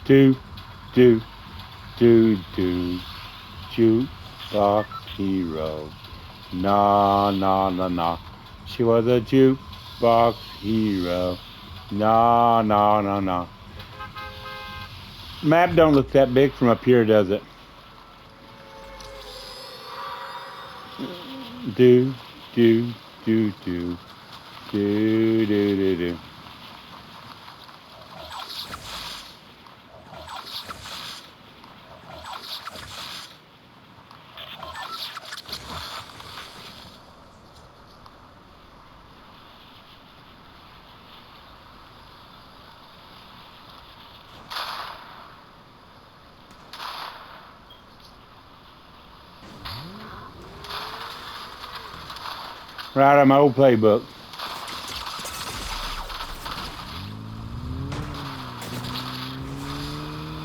Do, do, do, do. Jukebox hero. Na, na, na, na. She was a jukebox hero. Na, na, na, na. Map don't look that big from up here, does it? Do, do, do, do. Do, do, do, do. Right out of my old playbook.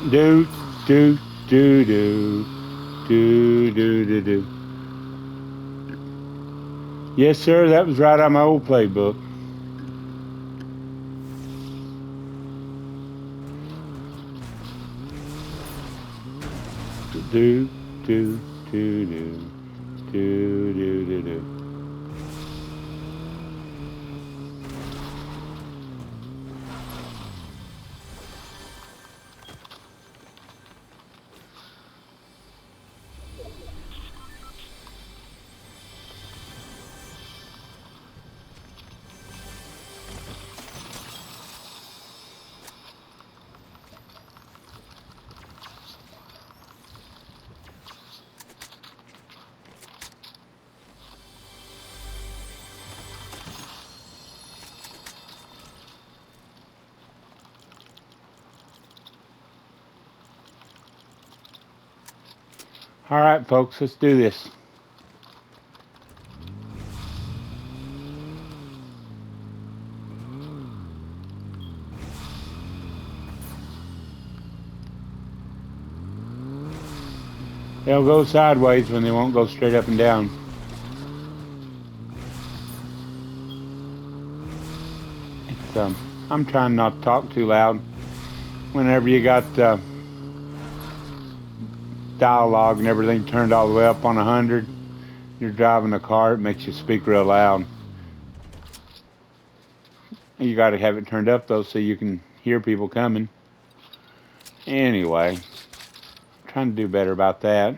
Do, do, do, do. Do, do, do, do. Yes, sir, that was right out of my old playbook. Do, do, do, do. Do, do, do, do. All right, folks, let's do this. They'll go sideways when they won't go straight up and down. I'm trying not to talk too loud. Whenever you got dialogue and everything turned all the way up on 100, you're driving a car, it makes you speak real loud. You got to have it turned up though so you can hear people coming. Anyway, trying to do better about that.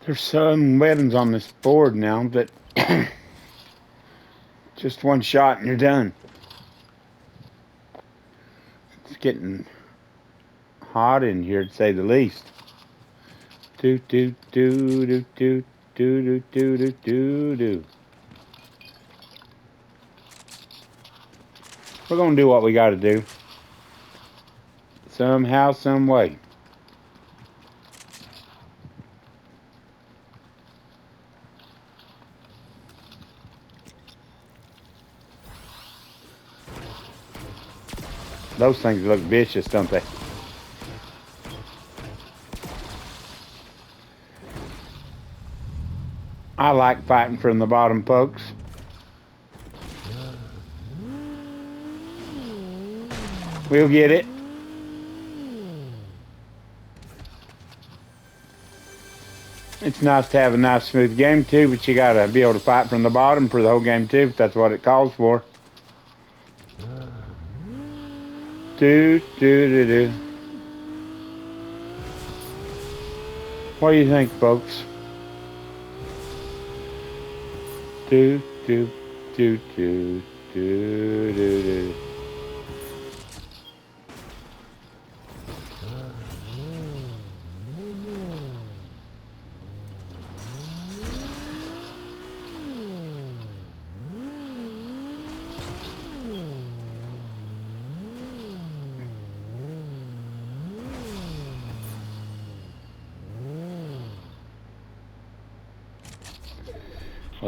There's some weapons on this board now that just one shot and you're done. It's getting hot in here to say the least. Do do do do do do do do do do do. We're gonna do what we gotta do. Somehow, some way. Those things look vicious, don't they? I like fighting from the bottom, folks. We'll get it. It's nice to have a nice smooth game too, but you gotta be able to fight from the bottom for the whole game too, if that's what it calls for. Do do do do. What do you think, folks? Do do do do do do do.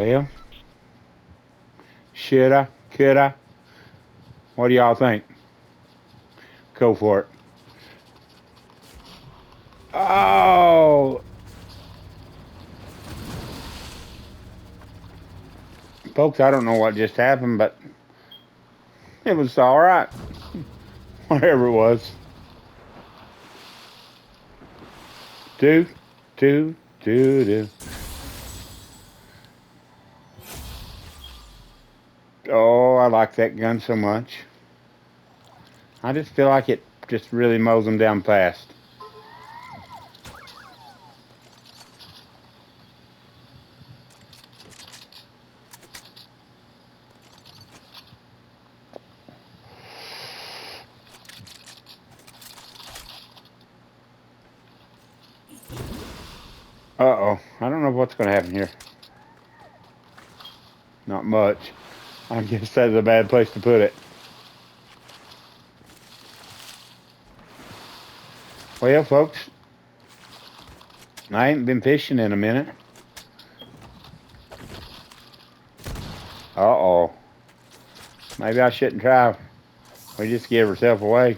Well, should I? Could I? What do y'all think? Go for it. Oh! Folks, I don't know what just happened, but it was all right. Whatever it was. Do, do, do. Oh, I like that gun so much. I just feel like it just really mows them down fast. Uh-oh. I don't know what's going to happen here. Not much. I guess that's a bad place to put it. Well, folks, I ain't been fishing in a minute. Uh-oh. Maybe I shouldn't try. We just give herself away.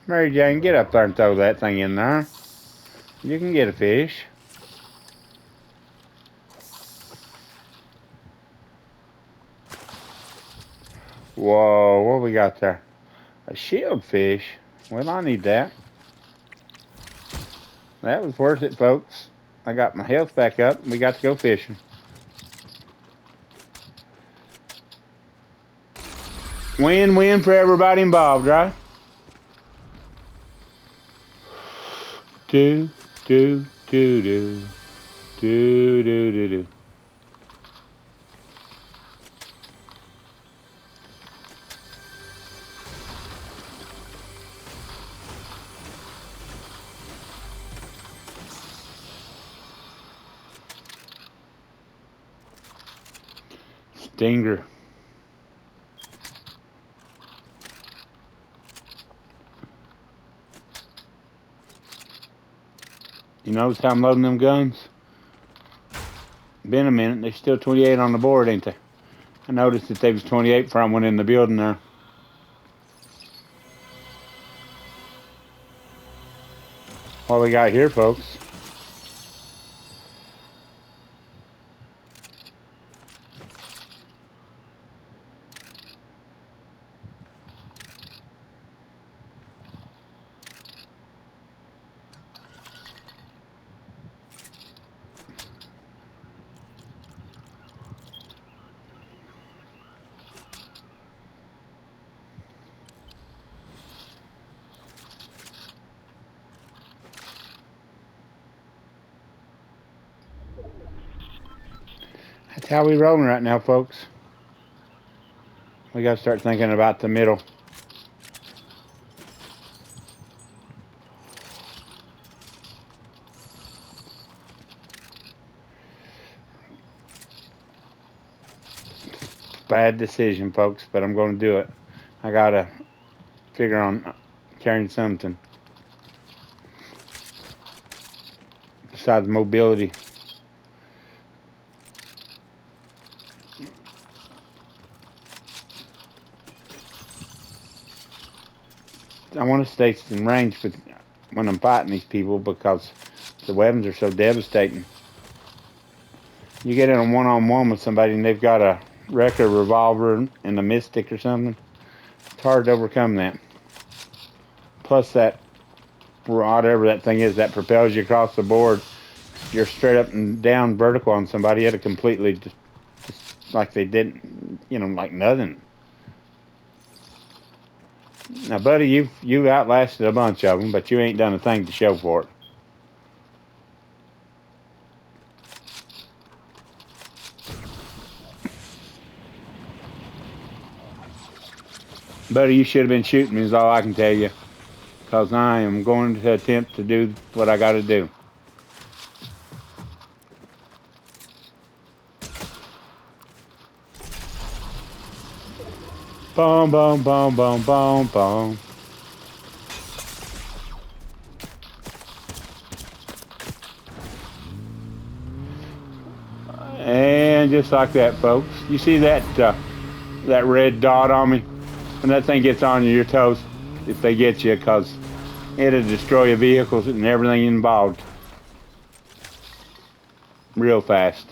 Mary Jane, get up there and throw that thing in there. You can get a fish. Whoa, what we got there? A shield fish. Well, I need that. That was worth it, folks. I got my health back up. We got to go fishing. Win-win for everybody involved, right? Do, do, do, do. Do, do, do, do. Stinger. You notice how I'm loading them guns? Been a minute. There's still 28 on the board, ain't there? I noticed that there was 28 before I went in the building there. What we got here, folks? That's how we rolling right now, folks. We got to start thinking about the middle. Bad decision, folks, but I'm going to do it. I got to figure on carrying something besides mobility. I want to stay in range with when I'm fighting these people because the weapons are so devastating. You get in a one-on-one with somebody and they've got a wrecker revolver and a mystic or something, it's hard to overcome that. Plus that, whatever that thing is that propels you across the board, you're straight up and down vertical on somebody at a completely, just like they didn't, like nothing. Now, buddy, you've outlasted a bunch of them, but you ain't done a thing to show for it. Buddy, you should have been shooting me is all I can tell you. Because I am going to attempt to do what I got to do. Boom, boom, boom, boom, boom, boom. And just like that, folks. You see that red dot on me? When that thing gets on you, you're toast if they get you, because it'll destroy your vehicles and everything involved real fast.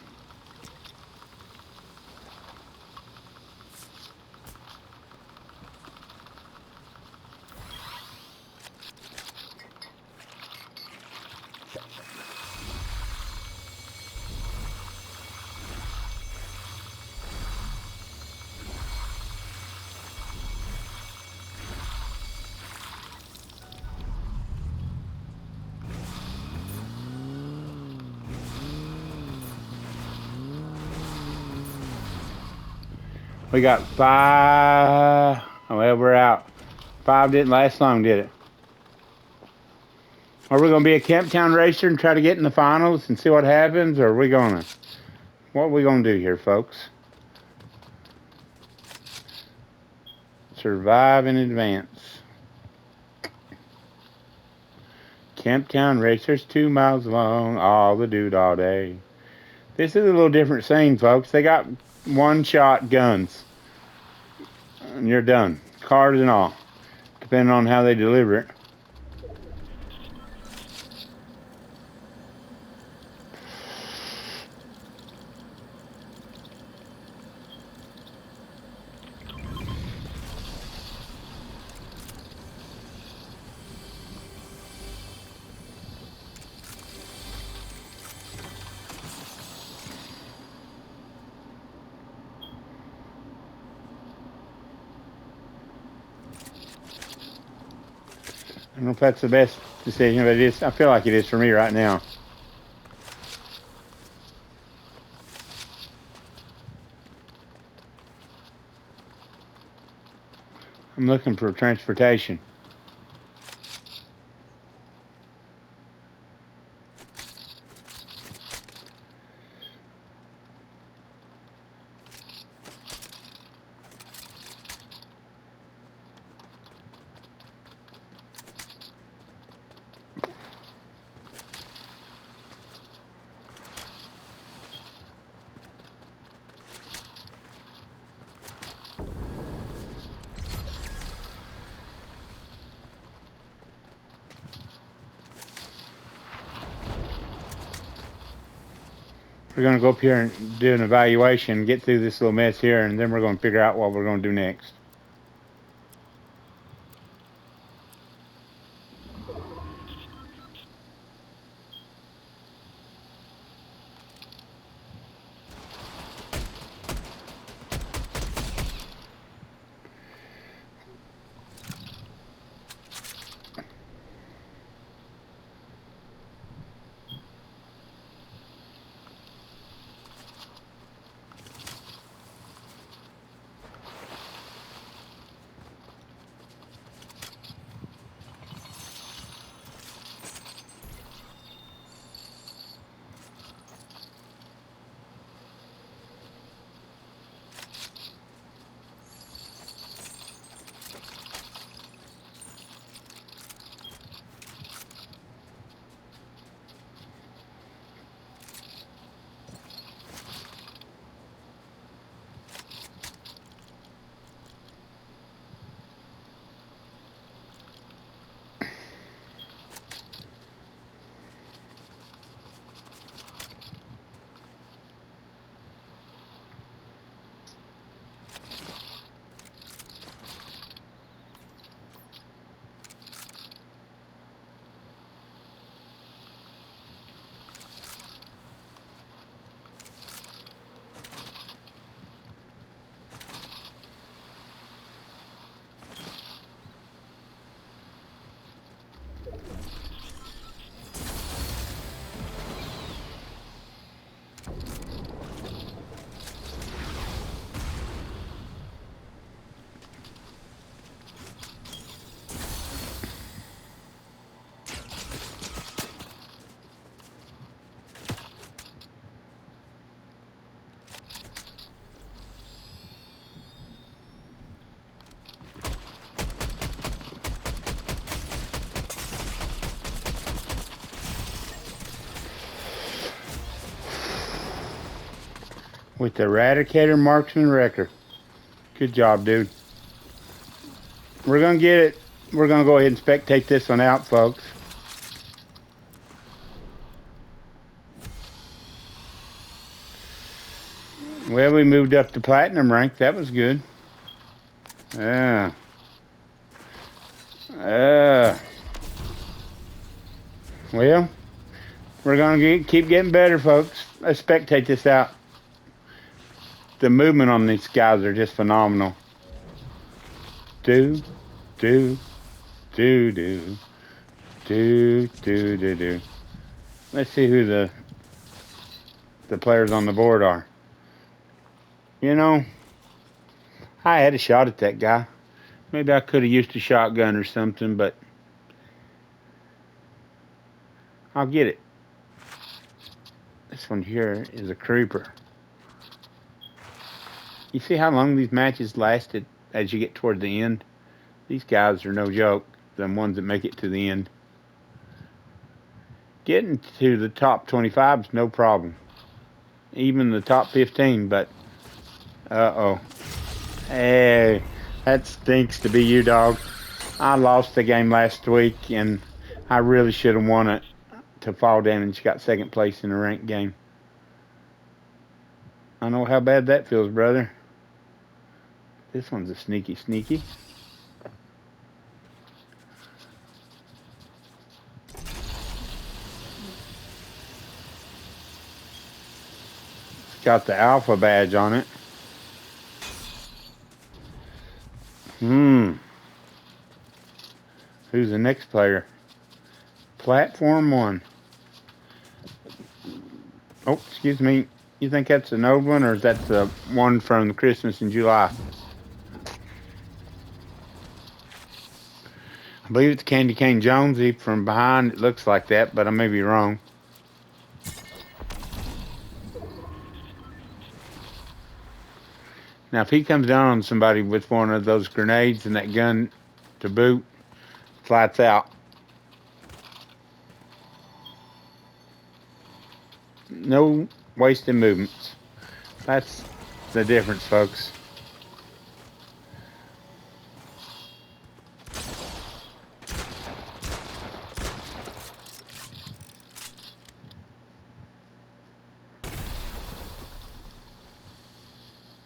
We got 5. Well, we're out. 5 didn't last long, did it? Are we going to be a Camptown racer and try to get in the finals and see what happens? Or are we going to... What are we going to do here, folks? Survive in advance. Camptown racers 2 miles long, all the dude all day. This is a little different scene, folks. They got one-shot guns. And you're done. Cars and all. Depending on how they deliver it. I don't know if that's the best decision, but it is. I feel like it is for me right now. I'm looking for transportation. We're going to go up here and do an evaluation, get through this little mess here, and then we're going to figure out what we're going to do next. with the Eradicator Marksman Wrecker. Good job, dude. We're going to get it. We're going to go ahead and spectate this one out, folks. Well, we moved up to platinum rank. That was good. Well, we're going to keep getting better, folks. Let's spectate this out. The movement on these guys are just phenomenal. Do. Let's see who the players on the board are. You know, I had a shot at that guy. Maybe I could have used a shotgun or something, but I'll get it. This one here is a creeper. You see how long these matches lasted as you get toward the end? These guys are no joke, the ones that make it to the end. Getting to the top 25 is no problem. Even the top 15, but uh-oh. Hey, that stinks to be you, dog. I lost the game last week, and I really should have won it to Fall Damage. Got second place in the ranked game. I know how bad that feels, brother. This one's a sneaky. It's got the alpha badge on it. Who's the next player? Platform 1. Oh, excuse me. You think that's an old one, or is that the one from Christmas in July? I believe it's Candy Cane Jonesy. From behind, it looks like that, but I may be wrong. Now, if he comes down on somebody with one of those grenades and that gun to boot, lights out. No wasted movements. That's the difference, folks.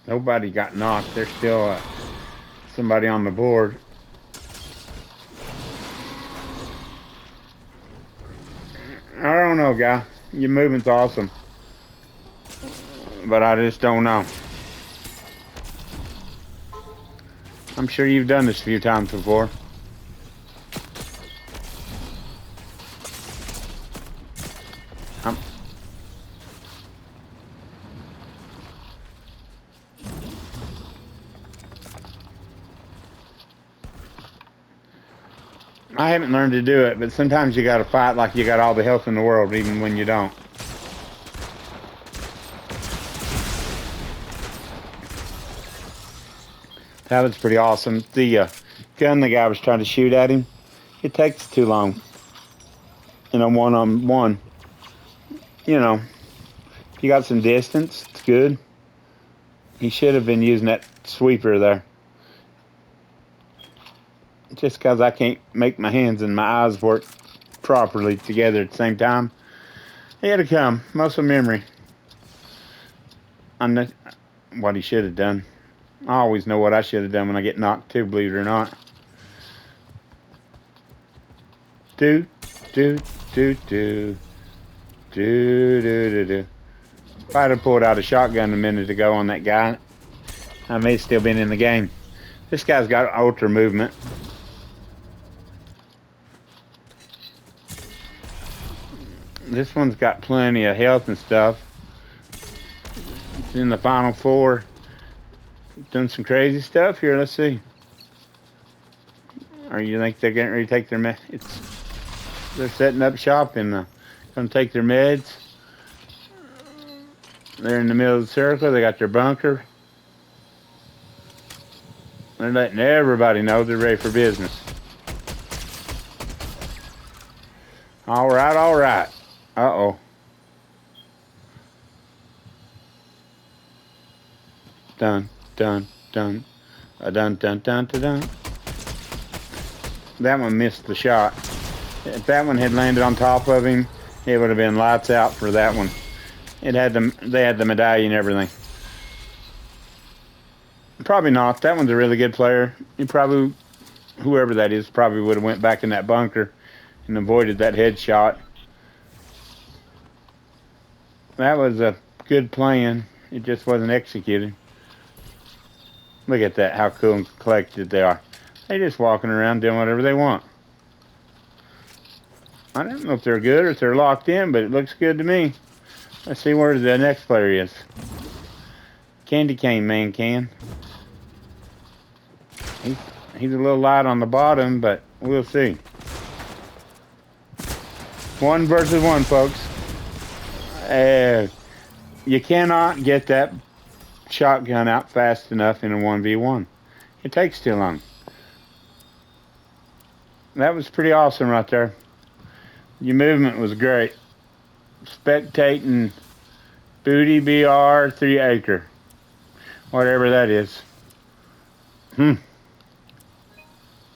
Nobody got knocked. There's still somebody on the board. I don't know, guy. Your movement's awesome. But I just don't know. I'm sure you've done this a few times before. I haven't learned to do it, but sometimes you gotta fight like you got all the health in the world, even when you don't. That was pretty awesome. The gun the guy was trying to shoot at him, it takes too long. In a one-on-one. You know, if you got some distance, it's good. He should have been using that sweeper there. Just because I can't make my hands and my eyes work properly together at the same time. It'll come. Muscle memory. I know what he should have done. I always know what I should have done when I get knocked too, believe it or not. If I'd have pulled out a shotgun a minute ago on that guy, I may have still been in the game. This guy's got ultra movement. This one's got plenty of health and stuff. It's in the final 4. Done some crazy stuff here. Let's see. Or you think they're getting ready to take their meds? They're setting up shop and gonna take their meds. They're in the middle of the circle. They got their bunker. They're letting everybody know they're ready for business. All right. Uh-oh. dun, dun, dun, dun, dun, dun, dun, dun. That one missed the shot. If that one had landed on top of him, it would have been lights out for that one. They had the medallion and everything. Probably not. That one's a really good player. He probably, whoever that is, probably would have went back in that bunker and avoided that headshot. That was a good plan. It just wasn't executed. Look at that, how cool and collected they are. They just walking around doing whatever they want. I don't know if they're good or if they're locked in, but it looks good to me. Let's see where the next player is. Candy cane man can. He's a little light on the bottom, but we'll see. 1 versus 1, folks. You cannot get that shotgun out fast enough in a 1v1. It takes too long. That was pretty awesome right there. Your movement was great. Spectating Booty BR 3 acre. Whatever that is.